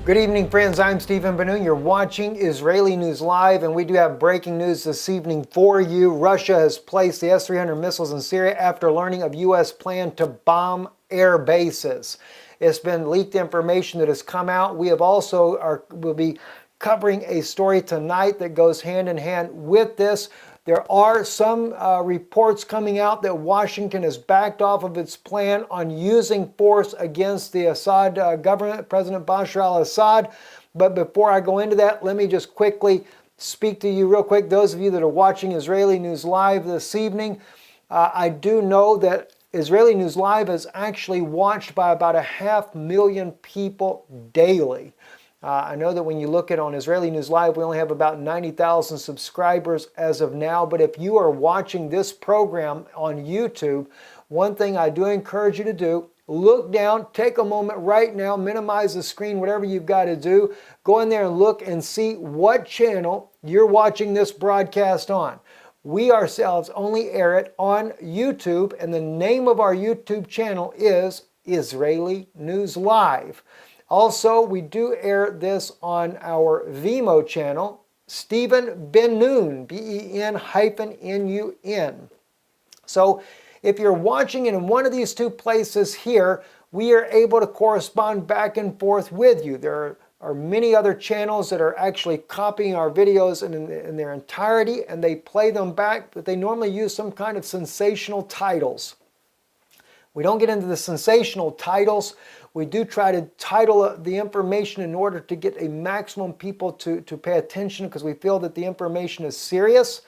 Good evening, friends. I'm Stephen Benoon. You're watching Israeli News Live, and we do have breaking news this evening for you. Russia has placed the S-300 missiles in Syria after learning of U.S. plan to bomb air bases. It's been leaked information that has come out. We have also will be covering a story tonight that goes hand in hand with this. There are some reports coming out that Washington has backed off of its plan on using force against the Assad government, President Bashar al-Assad. But before I go into that, let me just quickly speak to you real quick. Those of you that are watching Israeli News Live this evening, I do know that Israeli News Live is actually watched by about 500,000 people daily. I know that when you look at on Israeli News Live, we only have about 90,000 subscribers as of now. But if you are watching this program on YouTube, one thing I do encourage you to do, look down, take a moment right now, minimize the screen, whatever you've got to do. Go in there and look and see what channel you're watching this broadcast on. We ourselves only air it on YouTube, and the name of our YouTube channel is Israeli News Live. Also, we do air this on our Vimeo channel, Stephen Benoon, B-E-N-N-U-N. So if you're watching it in one of these two places here, we are able to correspond back and forth with you. There are many other channels that are actually copying our videos in their entirety, and they play them back, but they normally use some kind of sensational titles. We don't get into the sensational titles. We do try to title the information in order to get a maximum people to pay attention, because we feel that the information is serious.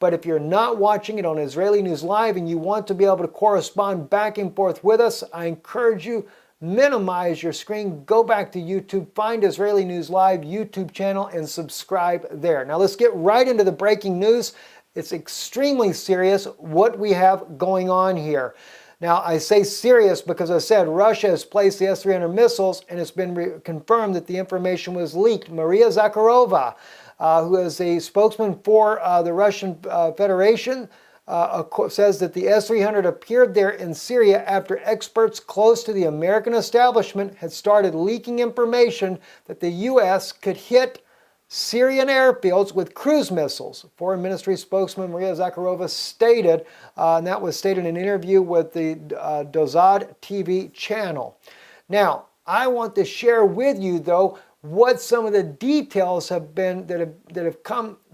But if you're not watching it on Israeli News Live and you want to be able to correspond back and forth with us, I encourage you, minimize your screen, go back to YouTube, find Israeli News Live YouTube channel and subscribe there. Now let's get right into the breaking news. It's extremely serious what we have going on here. Now, I say serious because I said Russia has placed the S-300 missiles, and it's been confirmed that the information was leaked. Maria Zakharova, who is a spokesman for the Russian Federation, says that the S-300 appeared there in Syria after experts close to the American establishment had started leaking information that the U.S. could hit Syrian airfields with cruise missiles. Foreign Ministry spokesman Maria Zakharova stated, and that was stated in an interview with the Dozad TV channel. Now, I want to share with you, though, what some of the details have been that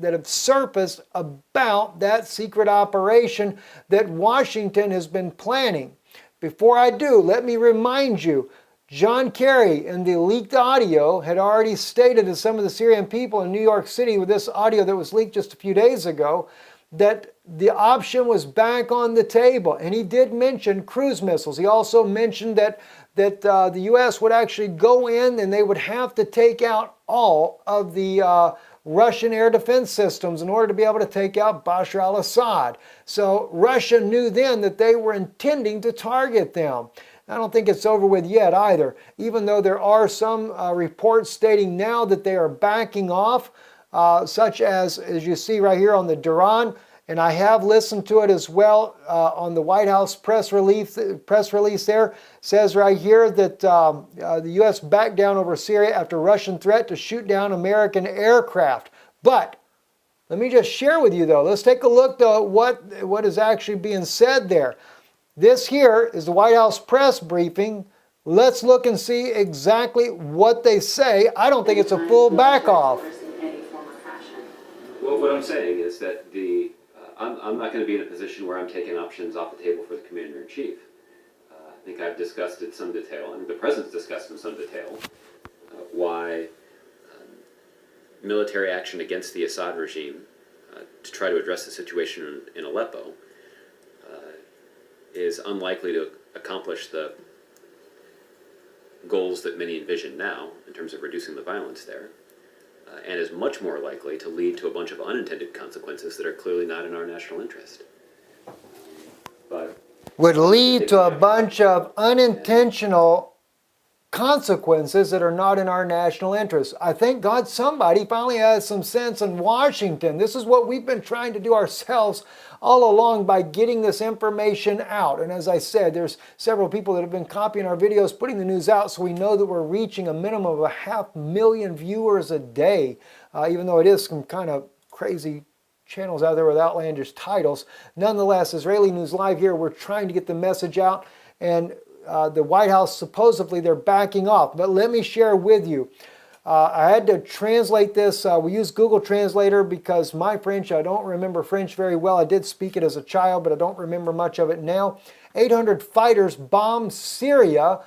have surfaced about that secret operation that Washington has been planning. Before I do, let me remind you, John Kerry, in the leaked audio, had already stated to some of the Syrian people in New York City with this audio that was leaked just a few days ago that the option was back on the table. And he did mention cruise missiles. He also mentioned that the U.S. would actually go in and they would have to take out all of the Russian air defense systems in order to be able to take out Bashar al-Assad. So Russia knew then that they were intending to target them. I don't think it's over with yet either, even though there are some reports stating now that they are backing off, such as you see right here on the Duran, and I have listened to it as well on the White House press release there, says right here that the U.S. backed down over Syria after Russian threat to shoot down American aircraft. But let me just share with you, though, let's take a look, though, at what is actually being said there. This here is the White House press briefing. Let's look and see exactly what they say. I don't think it's a full back off. Well, what I'm saying is that I'm not going to be in a position where I'm taking options off the table for the Commander-in-Chief. I think I've discussed in some detail, and the President's discussed in some detail, why military action against the Assad regime to try to address the situation in Aleppo is unlikely to accomplish the goals that many envision now in terms of reducing the violence there, and is much more likely to lead to a bunch of unintended consequences that are clearly not in our national interest. But would lead to a bunch of unintentional consequences that are not in our national interest. I thank God somebody finally has some sense in Washington. This is what we've been trying to do ourselves all along by getting this information out. And as I said, there's several people that have been copying our videos, putting the news out, so we know that we're reaching a minimum of 500,000 viewers a day, even though it is some kind of crazy channels out there with outlandish titles. Nonetheless, Israeli News Live here, we're trying to get the message out, and the White House, supposedly they're backing off. But let me share with you. I had to translate this. We use Google Translator because my French, I don't remember French very well. I did speak it as a child, but I don't remember much of it now. 800 fighters bomb Syria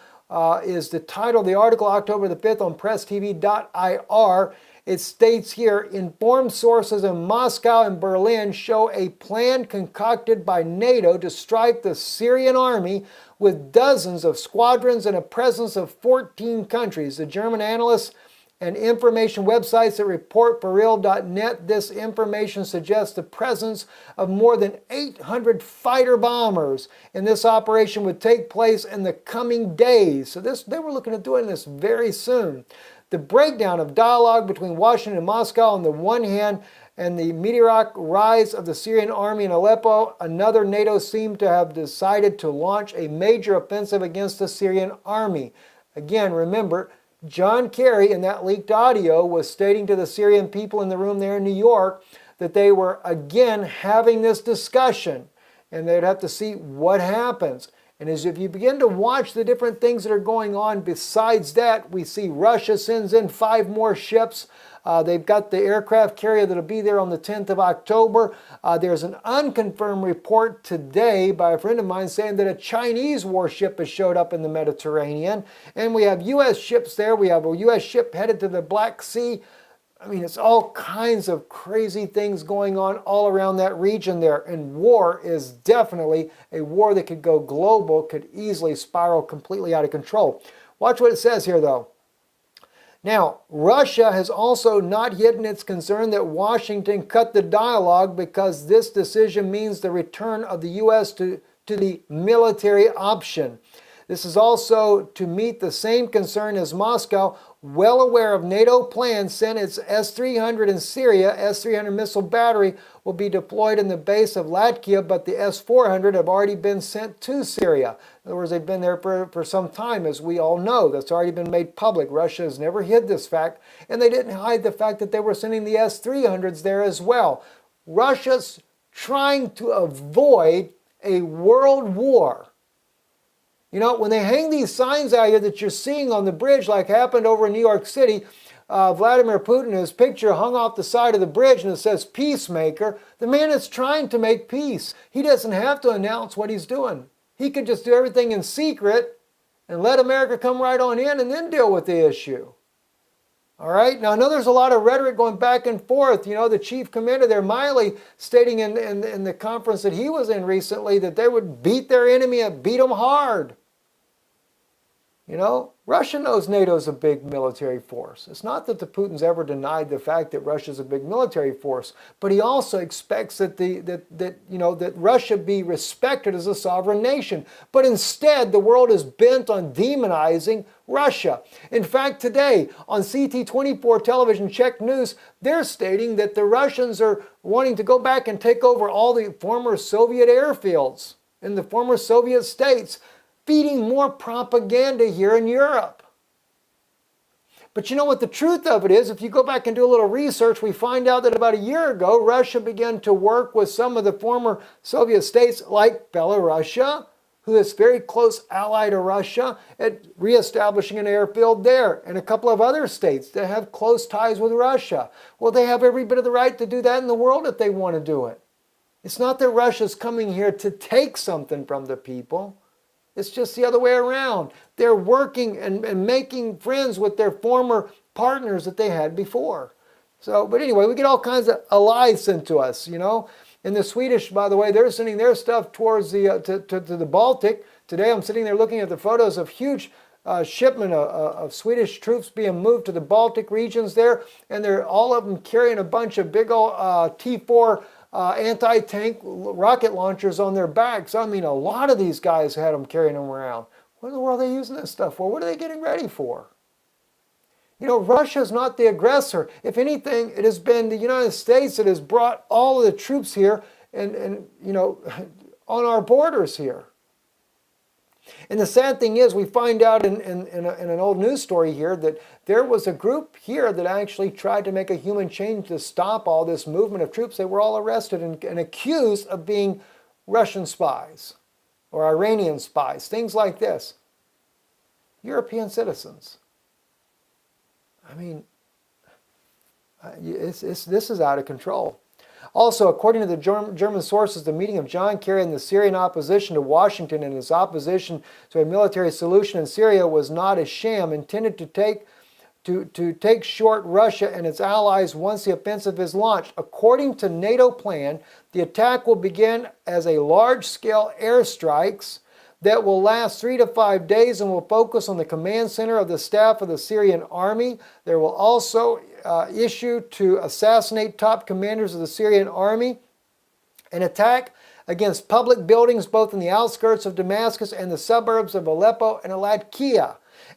is the title of the article, October the 5th on presstv.ir. It states here, informed sources in Moscow and Berlin show a plan concocted by NATO to strike the Syrian army with dozens of squadrons and a presence of 14 countries. The German analysts and information websites that report for real.net, this information suggests the presence of more than 800 fighter bombers, and this operation would take place in the coming days. So they were looking at doing this very soon. The breakdown of dialogue between Washington and Moscow on the one hand, and the meteoric rise of the Syrian army in Aleppo, another, NATO seemed to have decided to launch a major offensive against the Syrian army. Again, remember, John Kerry in that leaked audio was stating to the Syrian people in the room there in New York that they were again having this discussion, and they'd have to see what happens. And as if you begin to watch the different things that are going on besides that, we see Russia sends in 5 more ships. They've got the aircraft carrier that'll be there on the 10th of October. There's an unconfirmed report today by a friend of mine saying that a Chinese warship has showed up in the Mediterranean. And we have U.S. ships there. We have a U.S. ship headed to the Black Sea. I mean, it's all kinds of crazy things going on all around that region there. And war is definitely a war that could go global, could easily spiral completely out of control. Watch what it says here, though. Now, Russia has also not hidden its concern that Washington cut the dialogue because this decision means the return of the U.S. to the military option. This is also to meet the same concern as Moscow, well aware of NATO plans, sent its S-300 in Syria. S-300 missile battery will be deployed in the base of Latvia, but the S-400 have already been sent to Syria. In other words, they've been there for some time, as we all know. That's already been made public. Russia has never hid this fact, and they didn't hide the fact that they were sending the S-300s there as well. Russia's trying to avoid a world war. You know, when they hang these signs out here that you're seeing on the bridge, like happened over in New York City, Vladimir Putin, his picture hung off the side of the bridge and it says peacemaker. The man is trying to make peace. He doesn't have to announce what he's doing. He could just do everything in secret and let America come right on in and then deal with the issue. All right. Now, I know there's a lot of rhetoric going back and forth. You know, the chief commander there, Miley, stating in the conference that he was in recently that they would beat their enemy and beat them hard. You know, Russia knows NATO's a big military force. It's not that the Putin's ever denied the fact that Russia's a big military force, but he also expects that Russia be respected as a sovereign nation. But instead, the world is bent on demonizing Russia. In fact, today on CT24 television, Czech News, they're stating that the Russians are wanting to go back and take over all the former Soviet airfields in the former Soviet states, feeding more propaganda here in Europe. But you know what the truth of it is? If you go back and do a little research, we find out that about a year ago, Russia began to work with some of the former Soviet states like Belarus, who is very close ally to Russia, at reestablishing an airfield there, and a couple of other states that have close ties with Russia. Well, they have every bit of the right to do that in the world if they want to do it. It's not that Russia's coming here to take something from the people. It's just the other way around. They're working and making friends with their former partners that they had before. So, but anyway, we get all kinds of lies sent to us, you know. And the Swedish, by the way, they're sending their stuff towards the to the Baltic. Today I'm sitting there looking at the photos of huge shipment of Swedish troops being moved to the Baltic regions there. And they're all of them carrying a bunch of big old T-4 anti-tank rocket launchers on their backs. I mean, a lot of these guys had them carrying them around. What in the world are they using this stuff for? What are they getting ready for? You know, Russia is not the aggressor. If anything, it has been the United States that has brought all of the troops here and you know, on our borders here. And the sad thing is, we find out in an old news story here that there was a group here that actually tried to make a human change to stop all this movement of troops. They were all arrested and accused of being Russian spies or Iranian spies, things like this. European citizens. I mean, this is out of control. Also, according to the German sources, the meeting of John Kerry and the Syrian opposition to Washington and his opposition to a military solution in Syria was not a sham intended to take short Russia and its allies once the offensive is launched. According to NATO plan, the attack will begin as a large-scale airstrikes that will last 3 to 5 days and will focus on the command center of the staff of the Syrian army. There will also issue to assassinate top commanders of the Syrian army, an attack against public buildings both in the outskirts of Damascus and the suburbs of Aleppo and Latakia.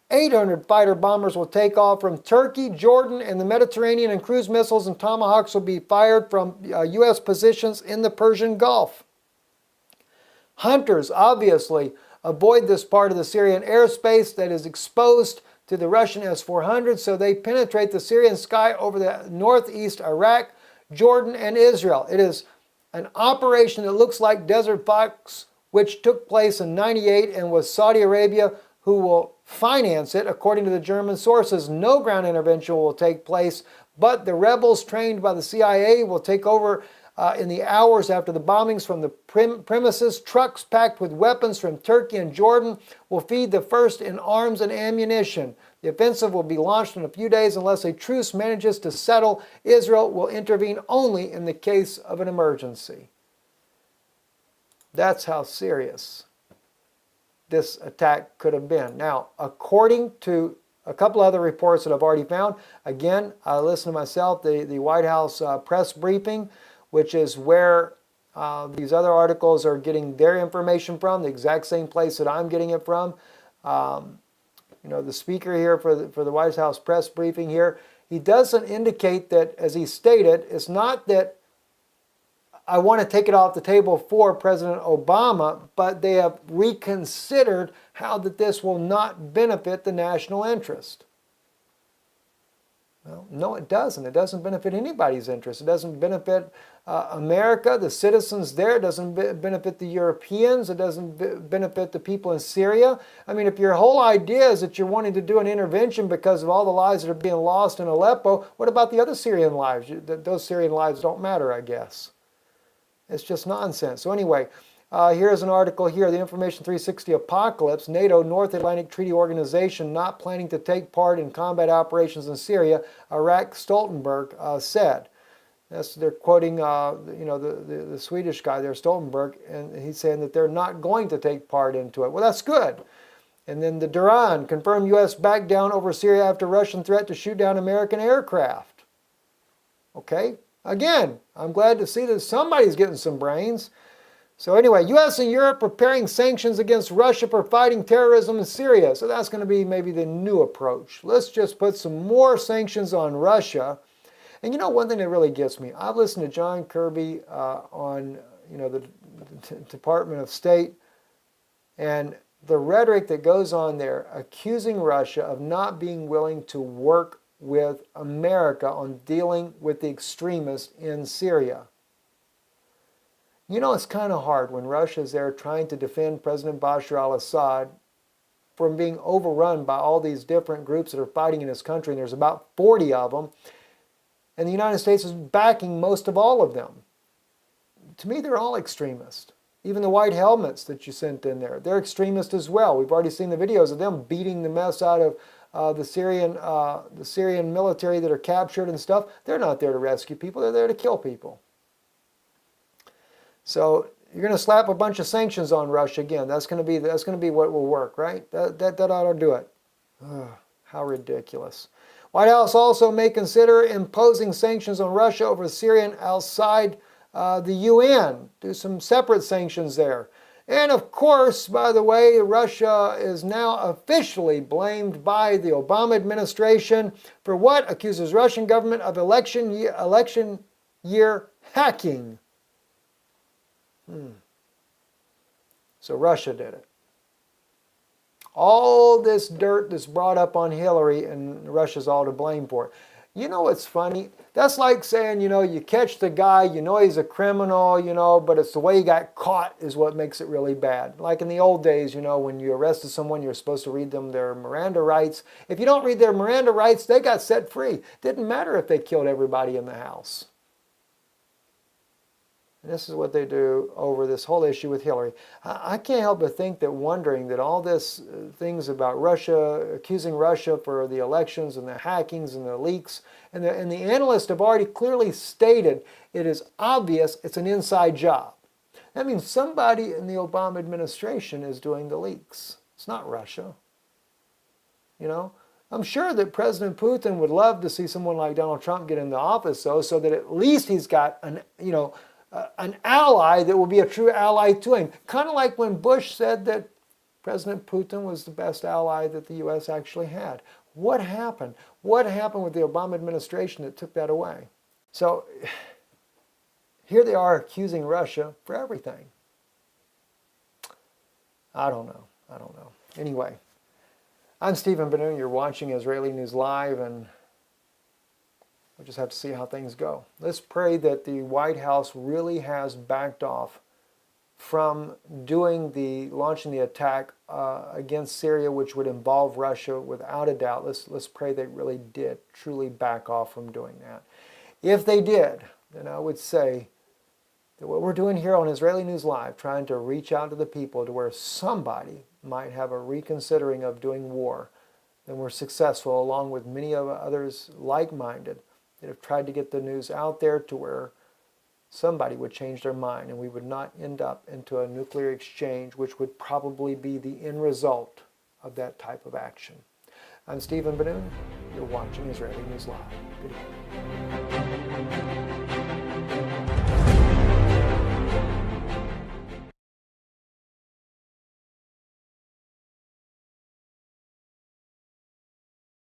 800 fighter bombers will take off from Turkey, Jordan, and the Mediterranean, and cruise missiles and tomahawks will be fired from U.S. positions in the Persian Gulf. Hunters obviously avoid this part of the Syrian airspace that is exposed to the Russian S-400, so they penetrate the Syrian sky over the northeast Iraq, Jordan, and Israel. It is an operation that looks like Desert Fox, which took place in '98 and was Saudi Arabia who will finance it. According to the German sources, no ground intervention will take place, but the rebels trained by the CIA will take over in the hours after the bombings from the premises. Trucks packed with weapons from Turkey and Jordan will feed the first in arms and ammunition. The offensive will be launched in a few days unless a truce manages to settle. Israel will intervene only in the case of an emergency. That's how serious this attack could have been. Now, according to a couple other reports that I've already found, again, I listened to myself, the White House press briefing, which is where these other articles are getting their information from, the exact same place that I'm getting it from. You know, the speaker here for the White House press briefing here, he doesn't indicate that, as he stated, it's not that I want to take it off the table for President Obama, but they have reconsidered how that this will not benefit the national interest. Well, no, it doesn't. It doesn't benefit anybody's interest. It doesn't benefit America, the citizens there. It doesn't benefit the Europeans. It doesn't benefit the people in Syria. I mean, if your whole idea is that you're wanting to do an intervention because of all the lives that are being lost in Aleppo, what about the other Syrian lives? Those Syrian lives don't matter, I guess. It's just nonsense. So anyway, here's an article here, the Information 360 Apocalypse, NATO North Atlantic Treaty Organization not planning to take part in combat operations in Syria, Iraq, Stoltenberg said. They're quoting the Swedish guy there, Stoltenberg, and he's saying that they're not going to take part into it. Well, that's good. And then the Duran confirmed U.S. backed down over Syria after Russian threat to shoot down American aircraft. Okay, again, I'm glad to see that somebody's getting some brains. So anyway, U.S. and Europe preparing sanctions against Russia for fighting terrorism in Syria. So that's going to be maybe the new approach. Let's just put some more sanctions on Russia. And you know, one thing that really gets me, I've listened to John Kirby on the Department of State, and the rhetoric that goes on there accusing Russia of not being willing to work with America on dealing with the extremists in Syria. You know, it's kind of hard when Russia's there trying to defend President Bashar al-Assad from being overrun by all these different groups that are fighting in his country, and there's about 40 of them, and the United States is backing most of all of them. To me, they're all extremists. Even the white helmets that you sent in there, they're extremists as well. We've already seen the videos of them beating the mess out of the Syrian military that are captured and stuff. They're not there to rescue people, they're there to kill people. So you're going to slap a bunch of sanctions on Russia again. That's going to be what will work, right? That ought to do it. Ugh, how ridiculous. White House also may consider imposing sanctions on Russia over Syria outside the UN. Do some separate sanctions there. And of course, by the way, Russia is now officially blamed by the Obama administration for what? Accuses Russian government of election year hacking. So Russia did it. All this dirt that's brought up on Hillary, and Russia's all to blame for it. You know what's funny? That's like saying, you catch the guy, he's a criminal, but it's the way he got caught is what makes it really bad. Like in the old days, when you arrested someone, you're supposed to read them their Miranda rights. If you don't read their Miranda rights, they got set free. Didn't matter if they killed everybody in the house. And this is what they do over this whole issue with Hillary. I can't help but think that wondering that all this things about Russia, accusing Russia for the elections and the hackings and the leaks, and the analysts have already clearly stated it is obvious it's an inside job. That means somebody in the Obama administration is doing the leaks. It's not Russia. I'm sure that President Putin would love to see someone like Donald Trump get into office, though, so that at least he's got an ally that will be a true ally to him. Kind of like when Bush said that President Putin was the best ally that the U.S. actually had. What happened? What happened with the Obama administration that took that away? So here they are accusing Russia for everything. I don't know. Anyway, I'm Stephen Ben-Nun. You're watching Israeli News Live, and we'll just have to see how things go. Let's pray that the White House really has backed off from launching the attack against Syria, which would involve Russia without a doubt. Let's pray they really did truly back off from doing that. If they did, then I would say that what we're doing here on Israeli News Live, trying to reach out to the people to where somebody might have a reconsidering of doing war, then we're successful, along with many of others like-minded that have tried to get the news out there to where somebody would change their mind and we would not end up into a nuclear exchange, which would probably be the end result of that type of action. I'm Stephen Ben-Nun. You're watching Israeli News Live. Good evening.